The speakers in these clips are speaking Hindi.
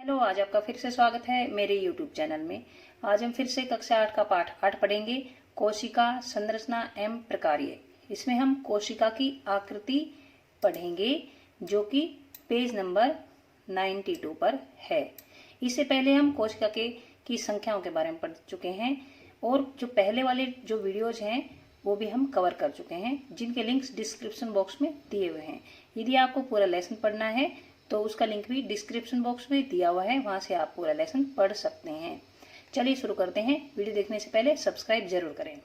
हेलो, आज आपका फिर से स्वागत है मेरे YouTube चैनल में। आज हम फिर से कक्षा 8 का पाठ 8 पढ़ेंगे, कोशिका संरचना एवं प्रकार्य। इसमें हम कोशिका की आकृति पढ़ेंगे जो कि पेज नंबर 92 पर है। इससे पहले हम कोशिका की संख्याओं के बारे में पढ़ चुके हैं और जो पहले वाले जो वीडियोज हैं वो भी हम कवर कर चुके हैं, जिनके लिंक्स डिस्क्रिप्शन बॉक्स में दिए हुए हैं। यदि आपको पूरा लेसन पढ़ना है तो उसका लिंक भी डिस्क्रिप्शन बॉक्स में दिया हुआ है, वहां से आप पूरा लेसन पढ़ सकते हैं। चलिए शुरू करते हैं। वीडियो देखने से पहले सब्सक्राइब जरूर करें।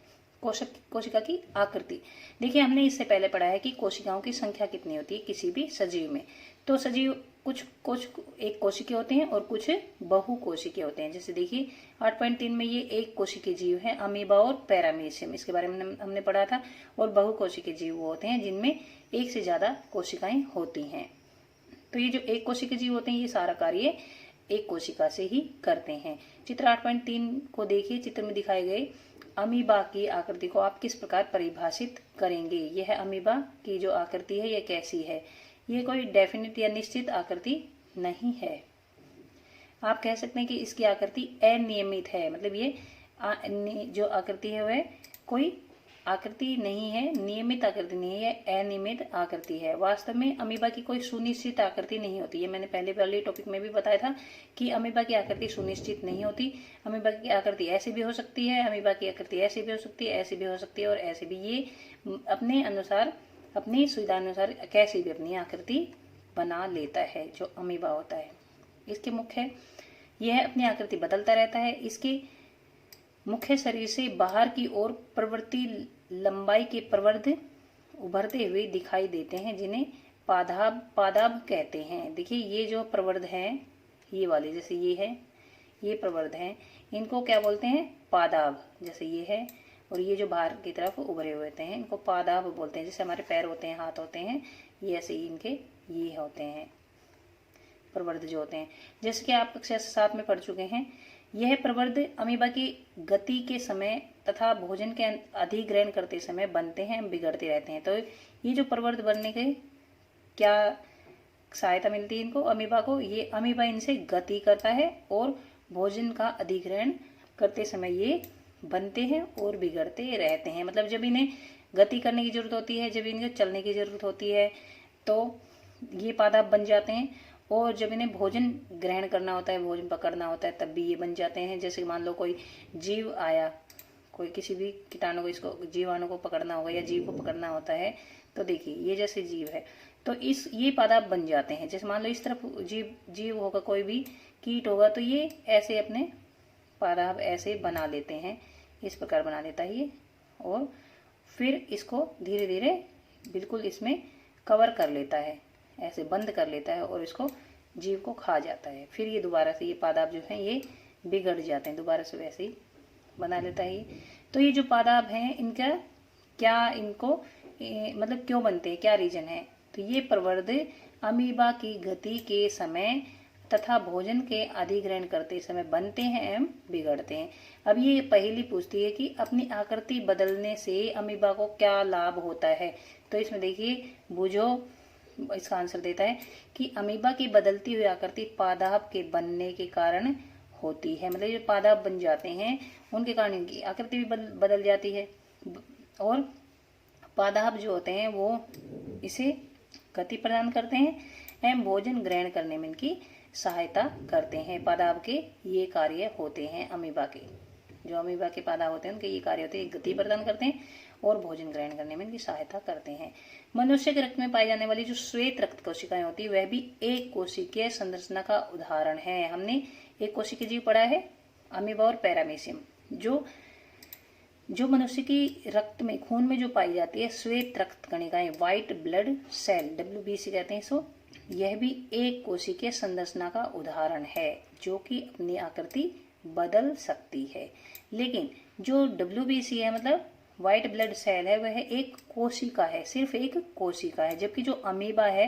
कोशिका की आकृति देखिए, हमने इससे पहले पढ़ा है कि कोशिकाओं की संख्या कितनी होती है किसी भी सजीव में। तो सजीव कुछ एक कोशिकीय होते हैं और कुछ बहुकोशिकीय होते हैं। जैसे देखिए 8.3 में ये एक कोशिकीय जीव है, अमीबा और पैरामीशियम, इसके बारे में हमने पढ़ा था। और बहुकोशिकीय जीव वो होते हैं जिनमें एक से ज्यादा कोशिकाएं होती हैं। तो ये जो एक कोशिकीय जीव होते हैं ये सारा कार्य एक कोशिका से ही करते हैं। चित्र 8.3 को देखिए। चित्र में दिखाए गए अमीबा की आकृति को आप किस प्रकार परिभाषित करेंगे। यह अमीबा की जो आकृति है यह कैसी है। ये कोई डेफिनिट या निश्चित आकृति नहीं है। आप कह सकते हैं कि इसकी आकृति अनियमित है, मतलब ये जो आकृति है वह कोई आकृति नहीं है, नियमित आकृति नहीं है, अनियमित आकृति है। वास्तव में अमीबा की कोई सुनिश्चित आकृति नहीं होती। ये मैंने पहले वाले टॉपिक में भी बताया था कि अमीबा की आकृति सुनिश्चित नहीं होती। अमीबा की आकृति ऐसी भी हो सकती है, अमीबा की आकृति ऐसी भी हो सकती है, ऐसी भी हो सकती है और ऐसी भी। ये अपने अनुसार, अपनी सुविधा अनुसार कैसी भी अपनी आकृति बना लेता है जो अमीबा होता है। इसके मुख्य यह अपनी आकृति बदलता रहता है। इसके मुख्य शरीर से बाहर की ओर प्रवृत्ति लंबाई के प्रवर्ध उभरते हुए दिखाई देते हैं, जिन्हें पादाभ कहते हैं। देखिए ये जो प्रवर्ध हैं, ये वाले जैसे ये है, ये प्रवर्ध हैं, इनको क्या बोलते हैं? पादाभ। जैसे ये है और ये जो बाहर की तरफ उभरे हुए होते हैं इनको पादाभ बोलते हैं। जैसे हमारे पैर होते हैं, हाथ होते हैं, ये ऐसे ही इनके ये होते हैं प्रवर्ध जो होते हैं। जैसे कि आप कक्षा 7 में पढ़ चुके हैं। यह प्रवर्ध अमीबा की गति के समय तथा भोजन के अधिग्रहण करते समय बनते हैं, बिगड़ते रहते हैं। तो ये जो प्रवर्ध बनने के क्या सहायता मिलती है इनको, अमीबा को? ये अमीबा इनसे गति करता है और भोजन का अधिग्रहण करते समय ये बनते हैं और बिगड़ते रहते हैं। मतलब जब इन्हें गति करने की जरूरत होती है, जब इन्हें चलने की जरूरत होती है तो ये पादाप बन जाते हैं। और जब इन्हें भोजन ग्रहण करना होता है, भोजन पकड़ना होता है, तब भी ये बन जाते हैं। जैसे मान लो कोई जीव आया, कोई किसी भी कीटाणु को, इसको जीवाणु को पकड़ना होगा या जीव को पकड़ना होता है, तो देखिए ये जैसे जीव है तो ये पादाप बन जाते हैं। जैसे मान लो इस तरफ जीव होगा, कोई भी कीट होगा, तो ये ऐसे अपने पादाप ऐसे बना लेते हैं, इस प्रकार बना लेता है ये। और फिर इसको धीरे धीरे बिल्कुल इसमें कवर कर लेता है, ऐसे बंद कर लेता है और इसको जीव को खा जाता है। फिर ये दोबारा से ये पादाप जो है ये बिगड़ जाते हैं, दोबारा से वैसे ही बना लेता है ये। तो ये जो पादाप हैं इनका क्या, इनको मतलब क्यों बनते हैं, क्या रीजन है? तो ये प्रवर्ध अमीबा की गति के समय तथा भोजन के अधिग्रहण करते समय बनते हैं एवं बिगड़ते हैं। अब ये पहेली पूछती है कि अपनी आकृति बदलने से अमीबा को क्या लाभ होता है। तो इसमें देखिए बुझो इसका आंसर देता है कि अमीबा की बदलती हुई आकृति पादाप के बनने के कारण होती है। मतलब ये पादाप बन जाते हैं उनके कारण इनकी आकृति भी बदल जाती है। और पादाप जो होते हैं वो इसे गति प्रदान करते हैं एवं भोजन ग्रहण करने में इनकी सहायता करते हैं। पादाप के ये कार्य होते हैं अमीबा के। जो अमीबा के पादाप होते हैं उनके ये कार्य होते हैं, गति प्रदान करते हैं और भोजन ग्रहण करने में इनकी सहायता करते हैं। मनुष्य के रक्त में पाई जाने वाली जो श्वेत रक्त कोशिकाएं होती है वह भी एक कोशिकीय संरचना का उदाहरण है। हमने एक कोशिकीय जीव पढ़ा है, अमीबा और पैरामीशियम। जो मनुष्य की रक्त में, खून में जो पाई जाती है श्वेत रक्त कणिकाएं, व्हाइट ब्लड सेल, WBC कहते हैं इसको, यह भी एक कोशिकीय संरचना का उदाहरण है जो कि अपनी आकृति बदल सकती है। लेकिन जो WBC है, मतलब व्हाइट ब्लड सेल है, वह एक कोशिका है, सिर्फ एक कोशिका है। जबकि जो अमीबा है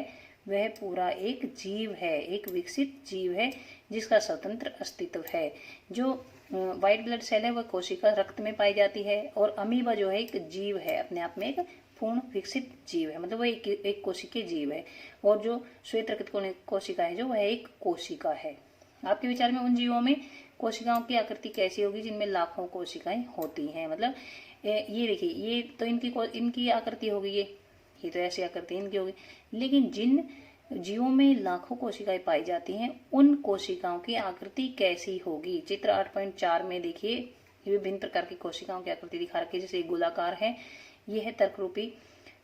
वह पूरा एक जीव है, एक विकसित जीव है जिसका स्वतंत्र अस्तित्व है। जो व्हाइट ब्लड सेल है वह कोशिका रक्त में पाई जाती है और अमीबा जो है एक जीव है, अपने आप में एक पूर्ण विकसित जीव है, मतलब वह एक कोशिकीय जीव है। और जो श्वेत रक्त कोशिका है जो वह एक कोशिका है। आपके विचार में उन जीवों में कोशिकाओं की आकृति कैसी होगी जिनमें लाखों कोशिकाएं होती हैं। मतलब ये देखिए, ये तो इनकी आकृति होगी, ये तो ऐसी आकृति इनकी होगी। लेकिन जिन जीवों में लाखों कोशिकाएं पाई जाती हैं उन कोशिकाओं की आकृति कैसी होगी। चित्र 8.4 में देखिए, ये विभिन्न प्रकार की कोशिकाओं की आकृति दिखा रखी है। जैसे गोलाकार है, ये है तर्करूपी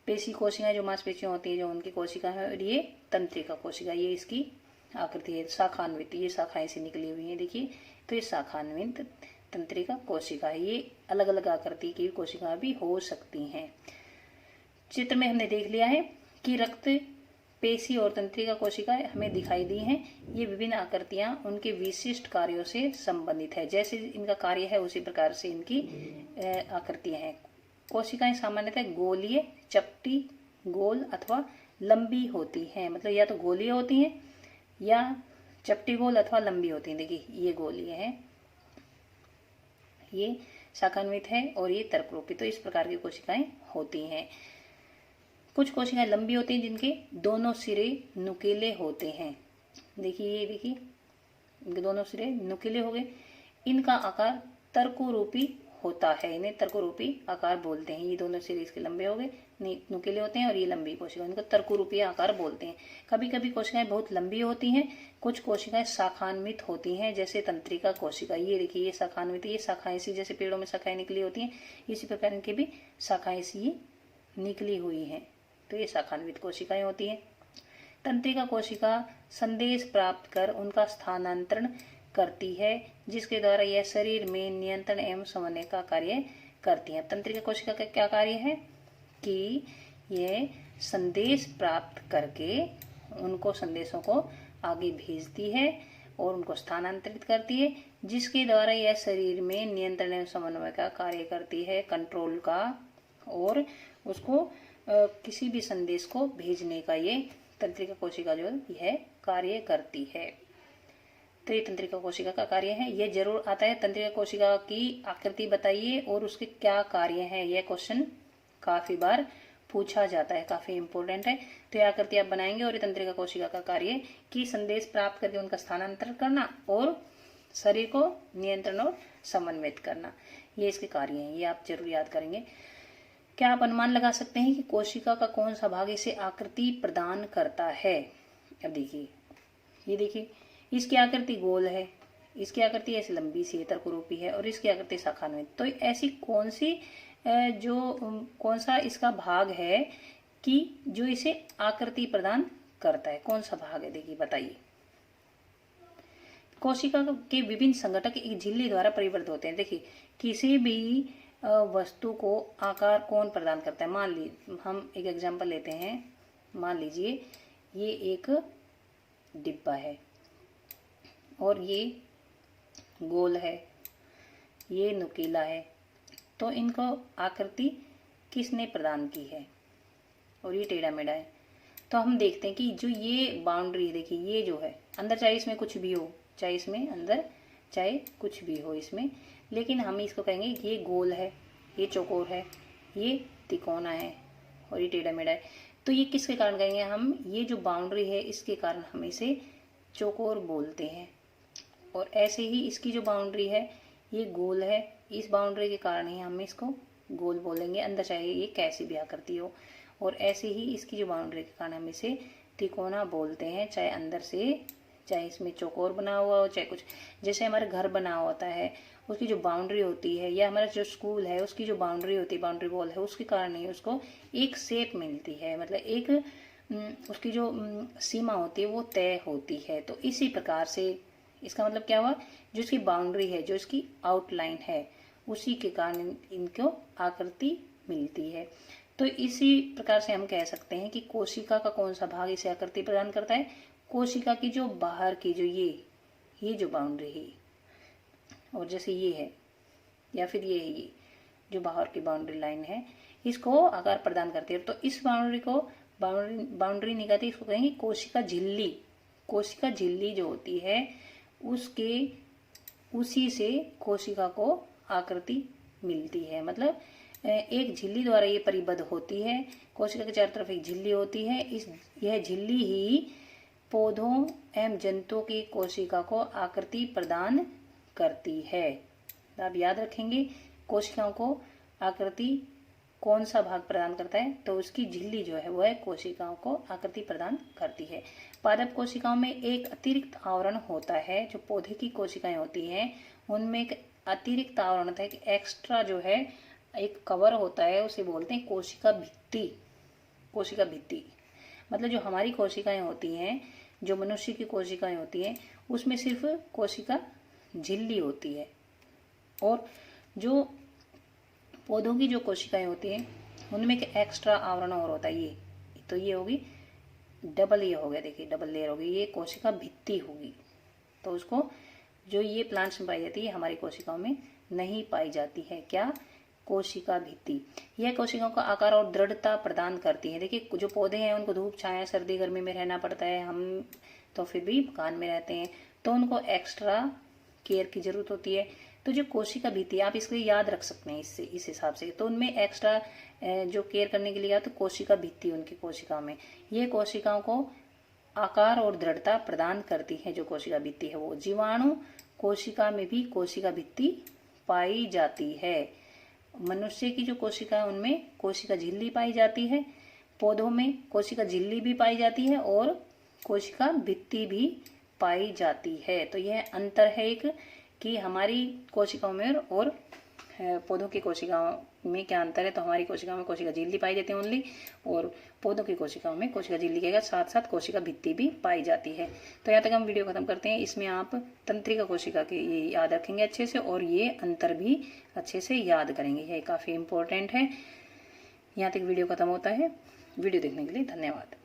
पेशी कोशिकाएं जो मांसपेशियां होती है, जो उनकी कोशिका है। और ये तंत्रिका कोशिका, ये इसकी आकृति है। शाखान्वित, ये शाखाएं से निकली हुई है देखिए, तो ये शाखान्वित तंत्रिका कोशिका है। ये अलग अलग आकृति की कोशिका भी हो सकती हैं। चित्र में हमने देख लिया है कि रक्त पेशी और तंत्रिका कोशिकाएं हमें दिखाई दी हैं। ये विभिन्न आकृतियां उनके विशिष्ट कार्यों से संबंधित है। जैसे इनका कार्य है उसी प्रकार से इनकी आकृतियां हैं। कोशिकाएं सामान्यतः गोलीय, चपटी, गोल अथवा लंबी होती हैं। मतलब या तो गोलीय होती हैं या चपटी गोल अथवा लंबी होती हैं। देखिए, ये गोलीय है, ये शाखान्वित है और ये तर्करूपी। तो इस प्रकार की कोशिकाएं होती हैं। कुछ कोशिकाएं लंबी होती हैं जिनके दोनों सिरे नुकीले होते हैं। देखिए, ये देखिए, इनके दोनों सिरे नुकीले हो गए। इनका आकार तर्करूपी होता है, इन्हें तर्करूपी आकार बोलते हैं। ये दोनों सिरे इसके लंबे हो गए, नुकीले होते हैं, और ये लंबी कोशिका, इनको तर्करूपी आकार बोलते हैं। कभी कभी कोशिकाएं बहुत लंबी होती हैं। कुछ कोशिकाएं शाखान्वित होती हैं, जैसे तंत्रिका कोशिका। ये देखिए, ये शाखान्वित, ये शाखाएं सी, जैसे पेड़ों में शाखाएं निकली होती हैं, इसी प्रकार इनकी भी शाखाएं सी निकली हुई हैं। तो ये शाखान्वित कोशिकाएं होती हैं। तंत्रिका कोशिका संदेश प्राप्त कर उनका स्थानांतरण करती है, जिसके द्वारा यह शरीर में नियंत्रण एवं समन्वय का कार्य करती है। तंत्रिका कोशिका का क्या कार्य है कि यह संदेश प्राप्त करके उनको संदेशों को आगे भेजती है और उनको स्थानांतरित करती है, जिसके द्वारा यह शरीर में नियंत्रण एवं समन्वय का कार्य करती है, कंट्रोल का, और उसको किसी भी संदेश को भेजने का ये तंत्रिका कोशिका जो यह कार्य करती है। तो ये तंत्रिका कोशिका का कार्य है। यह जरूर आता है, तंत्रिका कोशिका की आकृति बताइए और उसके क्या कार्य है। यह क्वेश्चन काफी बार पूछा जाता है, काफी इंपॉर्टेंट है। तो यह आकृति आप बनाएंगे और ये तंत्रिका कोशिका का कार्य कि संदेश प्राप्त करके उनका स्थानांतरण करना और शरीर को नियंत्रण और समन्वित करना, ये इसके कार्य हैं। ये आप जरूर याद करेंगे। क्या आप अनुमान लगा सकते हैं कि कोशिका का कौन सा भाग इसे आकृति प्रदान करता है? अब देखिए, ये देखिए, इसकी आकृति गोल है, इसकी आकृति ऐसी लंबी सी तर्करूपी है और इसकी आकृति शाखान्वित। तो ऐसी कौन सा इसका भाग है कि जो इसे आकृति प्रदान करता है? कौन सा भाग है? देखिए, बताइए। कोशिका के विभिन्न संघटक एक झिल्ली द्वारा परिवर्तित होते हैं। देखिए, किसी भी वस्तु को आकार कौन प्रदान करता है? मान लीजिए, हम एक एग्जांपल लेते हैं। मान लीजिए ये एक डिब्बा है और ये गोल है, ये नुकीला है। तो इनको आकृति किसने प्रदान की है? और ये टेढ़ा मेढ़ा है। तो हम देखते हैं कि जो ये बाउंड्री, देखिए, ये जो है अंदर, चाहे इसमें कुछ भी हो, चाहे इसमें अंदर चाहे कुछ भी हो इसमें, लेकिन हम इसको कहेंगे कि ये गोल है, ये चौकोर है, ये तिकोना है और ये टेढ़ा मेढ़ा है। तो ये किसके कारण कहेंगे हम? ये जो बाउंड्री है इसके कारण हम इसे चौकोर बोलते हैं। और ऐसे ही इसकी जो बाउंड्री है ये गोल है, इस बाउंड्री के कारण ही हम इसको गोल बोलेंगे, अंदर चाहे ये कैसी भी आकृति हो। और ऐसे ही इसकी जो बाउंड्री के कारण हम इसे तिकोना बोलते हैं, चाहे अंदर से, चाहे इसमें चौकोर बना हुआ हो, चाहे कुछ। जैसे हमारे घर बना होता है, उसकी जो बाउंड्री होती है, या हमारा जो स्कूल है उसकी जो बाउंड्री होती है, बाउंड्री वॉल है, उसके कारण ही उसको एक शेप मिलती है। मतलब एक उसकी जो सीमा होती है वो तय होती है। तो इसी प्रकार से इसका मतलब क्या हुआ? जो इसकी बाउंड्री है, जो इसकी आउटलाइन है, उसी के कारण इनको आकृति मिलती है। तो इसी प्रकार से हम कह सकते हैं कि कोशिका का कौन सा भाग इसे आकृति प्रदान करता है? कोशिका की जो बाहर की जो ये जो बाउंड्री है, और जैसे ये है, या फिर ये है, ये जो बाहर की बाउंड्री लाइन है, इसको आकार प्रदान करती है। तो इस बाउंड्री को बाउंड्री नहीं कहती, इसको कहेंगे कोशिका झिल्ली। कोशिका झिल्ली जो होती है उसी से कोशिका को आकृति मिलती है। मतलब एक झिल्ली द्वारा ये परिबद्ध होती है। कोशिका के चारों तरफ एक झिल्ली होती है। यह झिल्ली ही पौधों एवं जंतुओं की कोशिका को आकृति प्रदान करती है। आप याद रखेंगे कोशिकाओं को आकृति कौन सा भाग प्रदान करता है, तो उसकी झिल्ली जो है वो है कोशिकाओं को आकृति प्रदान करती है। पादप कोशिकाओं में एक अतिरिक्त आवरण होता है, जो पौधे की कोशिकाएं होती हैं उनमें एक अतिरिक्त आवरण होता है, एक एक्स्ट्रा जो है एक कवर होता है, उसे बोलते हैं कोशिका भित्ति। कोशिका भित्ति मतलब जो हमारी कोशिकाएं होती हैं, जो मनुष्य की कोशिकाएं होती हैं, उसमें सिर्फ कोशिका झिल्ली होती है, और जो पौधों की जो कोशिकाएं होती हैं उनमें एक एक्स्ट्रा आवरण और होता है। ये तो ये होगी डबल, ये हो गया, देखिए डबल लेयर होगी, ये कोशिका भित्ति होगी। तो उसको जो ये प्लांट्स में पाई जाती है हमारी कोशिकाओं में नहीं पाई जाती है। क्या? कोशिका भित्ति। यह कोशिकाओं का आकार और दृढ़ता प्रदान करती है। देखिए जो पौधे हैं उनको धूप छाया सर्दी गर्मी में रहना पड़ता है, हम तो फिर भी मकान में रहते हैं, तो उनको एक्स्ट्रा केयर की जरूरत होती है। तो जो कोशिका भित्ति आप इसको याद रख सकते हैं इससे, इस हिसाब से, तो उनमें एक्स्ट्रा जो केयर करने के लिए तो कोशिका भित्ति उनकी कोशिकाओं में, ये कोशिकाओं को आकार और दृढ़ता प्रदान करती है। जो कोशिका भित्ति है वो जीवाणु कोशिका में भी कोशिका भित्ति पाई जाती है। मनुष्य की जो कोशिका है उनमें कोशिका झिल्ली पाई जाती है, पौधों में कोशिका झिल्ली भी पाई जाती है और कोशिका भित्ति भी पाई जाती है। तो यह अंतर है एक कि हमारी कोशिकाओं में और पौधों की कोशिकाओं में क्या अंतर है। तो हमारी कोशिकाओं में कोशिका झिल्ली पाई जाती है ओनली, और पौधों की कोशिकाओं में कोशिका झिल्ली के साथ साथ कोशिका भित्ति भी पाई जाती है। तो यहाँ तक हम वीडियो खत्म करते हैं। इसमें आप तंत्रिका कोशिका के ये याद रखेंगे अच्छे से, और ये अंतर भी अच्छे से याद करेंगे, ये काफ़ी इंपॉर्टेंट है। यहाँ तक वीडियो खत्म होता है। वीडियो देखने के लिए धन्यवाद।